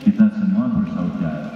kita semua bersaudara.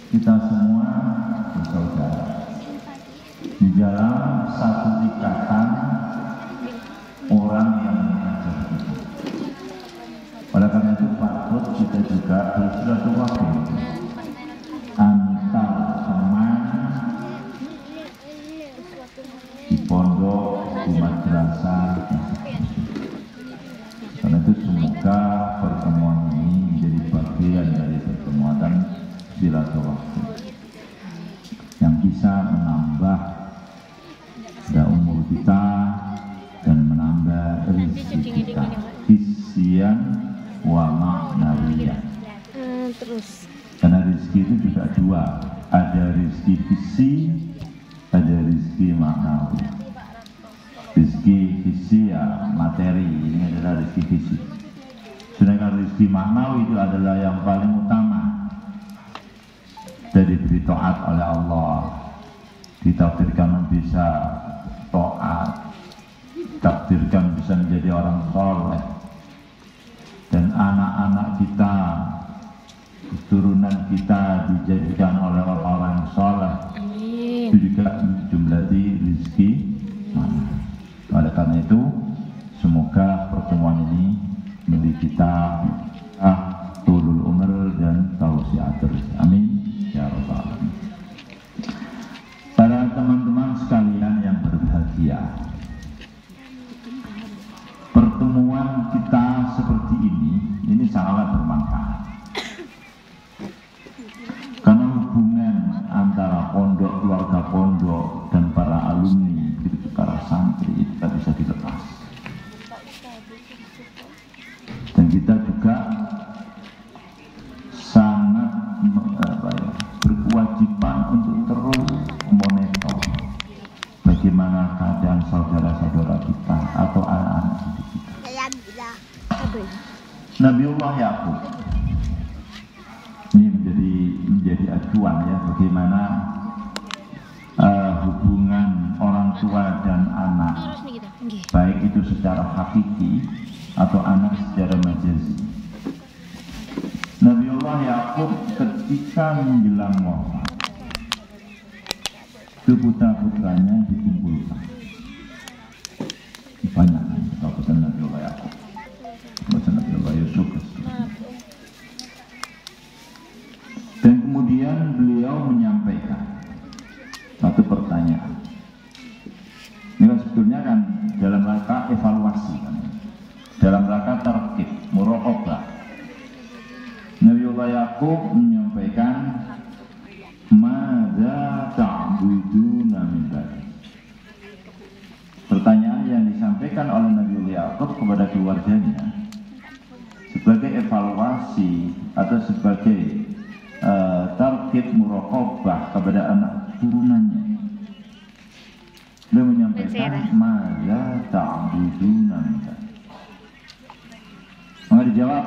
Kita semua bersaudara di dalam satu ikatan orang yang mengajar kita. Oleh karena itu patut kita juga bersilaturahmi antar teman di pondok, di madrasah. Karena itu semoga pertemuan ini menjadi bagian dari pertemuan silaturahmi yang bisa menambah umur kita dan menambah rezeki kita, hisian wa ma'nawiyan. Terus. Karena rezeki itu juga dua, ada rezeki visi, ada rezeki maknawi. Rezeki visi ya materi, ini adalah rezeki visi. Sedangkan rezeki maknawi itu adalah yang paling utama. Dari diberi taat oleh Allah, ditakdirkan bisa taat, ditakdirkan bisa menjadi orang soleh, dan anak-anak kita, keturunan kita dijadikan oleh orang-orang soleh. Itu juga jumlah di rezeki. Oleh karena itu, semoga pertemuan ini memberi kita tulul umur dan tausiah terus. Amin ya rabbal alamin. Para teman-teman sekalian yang berbahagia, pertemuan kita seperti ini sangatlah bermanfaat. Karena hubungan antara pondok, keluarga pondok dan para alumni, para santri itu tak bisa dilepas. Dan kita juga sangat berkewajiban untuk terus memonitor bagaimana keadaan saudara-saudara kita atau anak-anak didik kita. Nabiullah Yakub ini menjadi acuan ya, bagaimana hubungan orang tua dan anak, baik itu secara hakiki atau anak secara majazi. Nabiullah Yakub ketika menjelang wafat, putra-putranya dikumpulkan. Banyak putra Nabiullah Yakub, putra Nabiullah Yusuf. Dan kemudian beliau menyampaikan satu pertanyaan. Ini kan sebetulnya kan dalam rangka evaluasi, kan? Dalam rangka tarkib, muraqabah. Nabiullah Yakub menyampaikan, "Madza ta'buduna min ba'di?" Pertanyaan yang disampaikan oleh Nabiullah Yakub kepada keluarganya sebagai evaluasi atau sebagai tarkib muraqabah kepada anak turunannya. Beliau menyampaikan, "Madza ta'buduna min ba'di?" Maka dijawab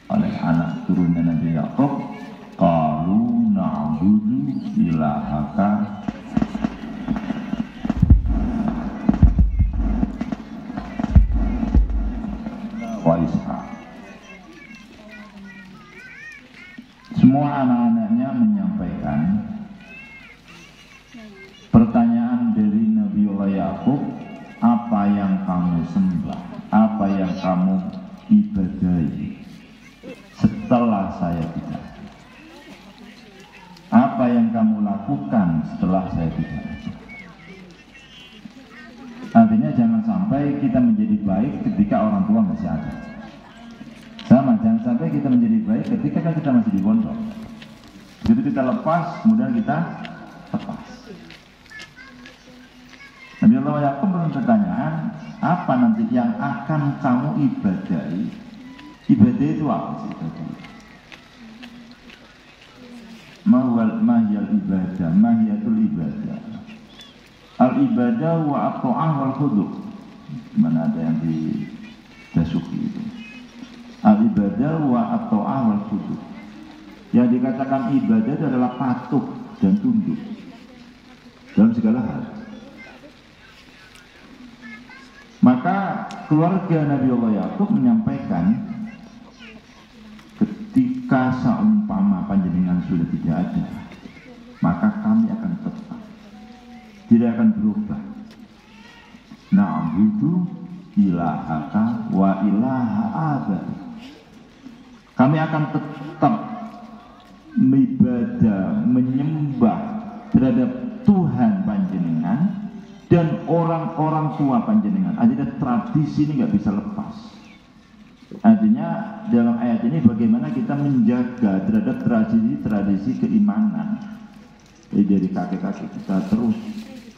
oleh anak turunan Nabi Yakub, "Qalu na'budu ilahaka wa Ishaq." Semua anak-anaknya menyampaikan pertanyaan dari Nabiullah Yakub, apa yang kamu sembah, apa yang kamu ibadahi setelah saya tidak? Apa yang kamu lakukan setelah saya tidak? Artinya jangan sampai kita menjadi baik ketika orang tua masih ada. Sama, jangan sampai kita menjadi baik ketika kita masih di pondok. Begitu kita lepas, kemudian kita lepas. Nabiullah Yakub bertanya, apa nanti yang akan kamu ibadahi? Ibadah itu apa sih? Mahiyal ibadah, mahiyatul ibadah. Al-ibadah wa at-ta'ah wal khudu'. Mana ada yang di Dasuki itu. Al-ibadah wa at-ta'ah wal khudu'. Yang dikatakan ibadah itu adalah patuh dan tunduk dalam segala hal. Maka keluarga Nabi Allah Yakub menyampaikan, ketika seumpama panjenengan sudah tidak ada, maka kami akan tetap, tidak akan berubah. Na'budu ilahaka wa ilaha abaik. Kami akan tetap ibadah, menyembah terhadap Tuhan panjenengan dan orang-orang tua panjenengan. Artinya tradisi ini nggak bisa lepas. Artinya dalam ayat ini bagaimana kita menjaga terhadap tradisi keimanan dari kakek-kakek kita terus,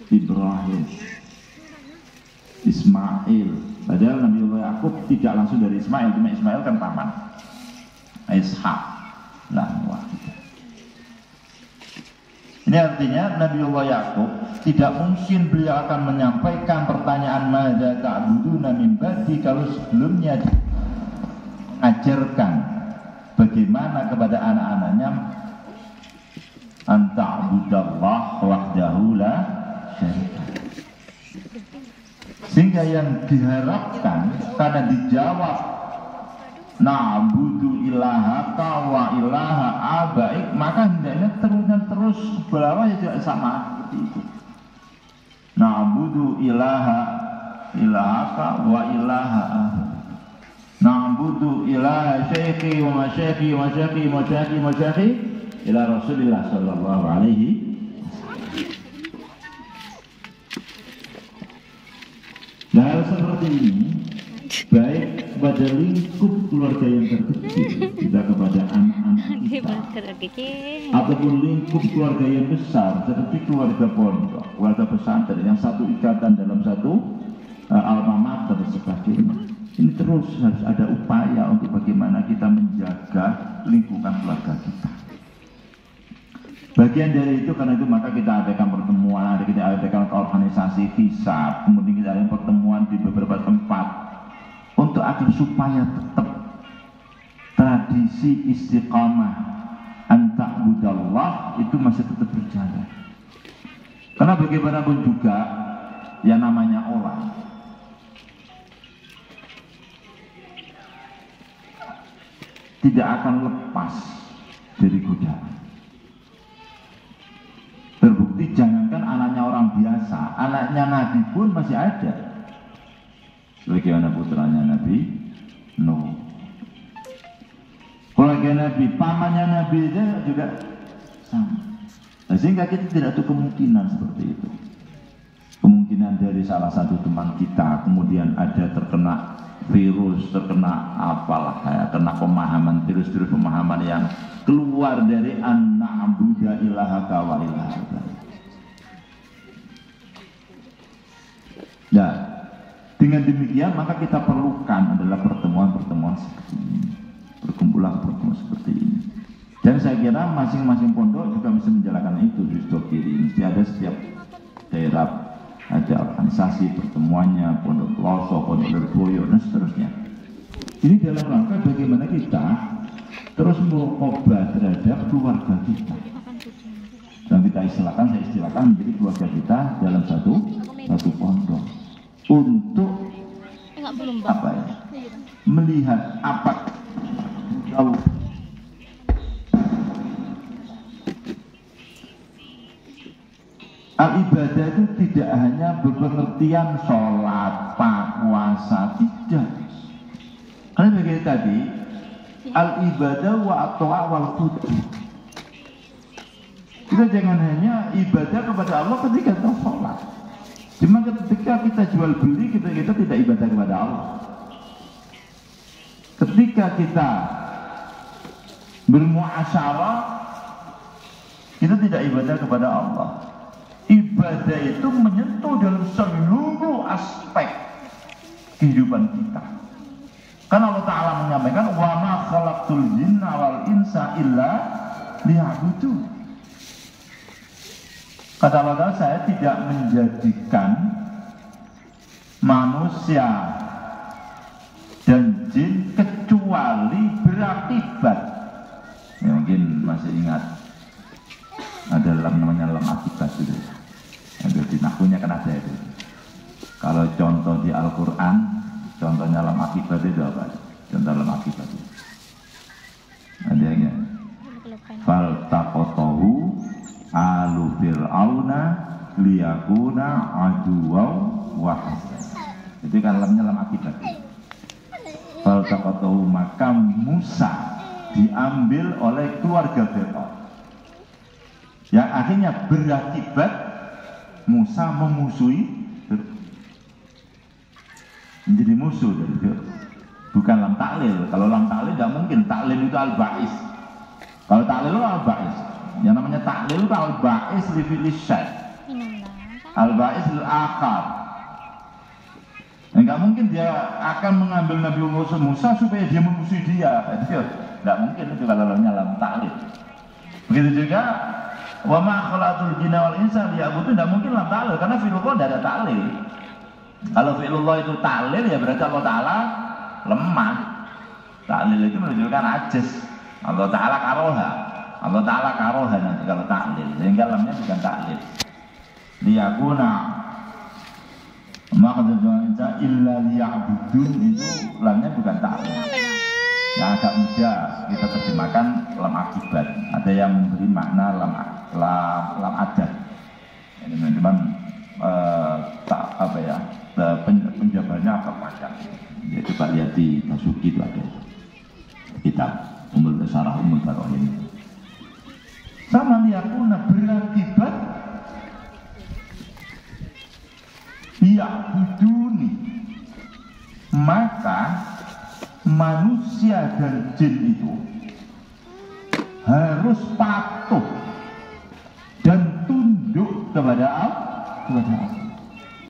Ibrahim, Ismail. Padahal Nabi Allah Yakub tidak langsung dari Ismail, cuma Ismail kan paman Ishak. Ini artinya Nabi Allah Yakub tidak mungkin beliau akan menyampaikan pertanyaan madza ta'buduna min ba'di kalau sebelumnya ajarkan bagaimana kepada anak-anaknya anta'budallah wahdahu la syarika. Sehingga yang diharapkan karena dijawab na'budu ilahaka wa ilaha abaik, maka hendaknya turunan terus bawah ya tidak sama seperti itu. Na'budu ilahaka wa ilaha abaik. Na'budu ilaha syekhi wa masyekhi wa syekhi wa syekhi wa syekhi ila Rasulillah sallallahu alaihi. Nah, hal seperti ini baik pada lingkup keluarga yang terkecil, kita kepada anak-anak kita, ataupun lingkup keluarga yang besar seperti keluarga pondok, keluarga pesantren yang satu ikatan dalam satu alma mater dan sebagainya. Ini terus harus ada upaya untuk bagaimana kita menjaga lingkungan keluarga kita. Bagian dari itu, karena itu maka kita adakan pertemuan, kita adakan organisasi visa, kemudian kita adakan pertemuan di beberapa tempat untuk agar supaya tetap tradisi istiqamah anta'budallah itu masih tetap berjalan. Karena bagaimanapun juga yang namanya orang tidak akan lepas dari godaan. Terbukti jangankan anaknya orang biasa, anaknya Nabi pun masih ada. Sebagaimana putranya Nabi Nuh, keluarga Nabi, pamannya Nabi juga sama. Nah, sehingga kita tidak ada kemungkinan seperti itu. Kemungkinan dari salah satu teman kita kemudian ada terkena virus, terkena apalah, kena pemahaman, terus pemahaman yang keluar dari an-na'budu ilahaka wa ilaha abaik. Nah, dengan demikian maka kita perlukan adalah pertemuan-pertemuan seperti ini, perkumpulan-pertemuan seperti ini. Dan saya kira masing-masing pondok juga bisa menjalankan itu di sebelah kiri. Mesti ada setiap daerah ada organisasi pertemuannya, pondok pelosok, pondok Lirboyo dan seterusnya. Ini dalam rangka bagaimana kita terus muraqabah terhadap keluarga kita. Dan kita istilahkan, saya istilahkan menjadi keluarga kita dalam satu pondok. Untuk apa ya? Melihat apa tahu al-ibadah itu tidak hanya berpengertian sholat, puasa, tidak. Karena begini tadi, al-ibadah wa at-ta'a wal qudri. Kita jangan hanya ibadah kepada Allah ketika kita sholat. Cuma ketika kita jual beli, kita tidak ibadah kepada Allah. Ketika kita bermuasyarah, kita tidak ibadah kepada Allah. Ibadah itu menyentuh dalam seluruh aspek kehidupan kita. Karena Allah Ta'ala menyampaikan, wa ma khalaqtul jinna wal insa illa liya'budun. Kata Allah Ta'ala, saya tidak menjadikan manusia dan jin kecuali berakibat. Ya, mungkin masih ingat ada namanya lam akibat itu. Ada di nahwunya kan ada itu. Kalau contoh di Al-Quran, contohnya lam akibat itu apa? Contoh lam akibat itu. Ada yang fal taqatahu alu fir'auna liyakuna aduwaw wa hasan. Itu kan lamnya lam akibat. Fal taqatahu, maka Musa diambil oleh keluarga Fir'aun. Yang akhirnya berakibat Musa memusuhi Fir'aun. Menjadi musuh dari Fir'aun. Bukan lam taklil. Kalau lam taklil tidak mungkin. Taklil itu al-ba'is. Kalau taklil itu al-ba'is. Yang namanya taklil itu al-ba'is li fi'li syai'. Al-ba'is lil-akhar. Enggak mungkin dia akan mengambil Nabi Musa supaya dia memusuhi dia. Tidak mungkin itu kalau lam taklil. Begitu juga wa ma khalaqatul jinna wal insa liya'budun, tidak mungkin lam taklil karena fi'lullah tidak ada taklil. Kalau fi'lullah itu taklil ya berarti Allah Ta'ala lemah. Taklil itu menunjukkan ajiz. Allah Ta'ala karoha. Allah Ta'ala karoha nanti kalau taklil. Sehingga lamnya bukan taklil. Liyakuna maka terjemahannya illa liya'budun, itu lamnya bukan taklil. Yang agak mudah kita terjemahkan lam akibat. Ada yang memberi makna lam adat. Ini teman-teman penjabarannya apa macam. Ya, coba lihat di Basuki itu ada kitab Syarah Ummul Barohin. Sama liyakuna berakibat ya'buduni, maka manusia dan jin itu harus patuh dan tunduk kepada Allah.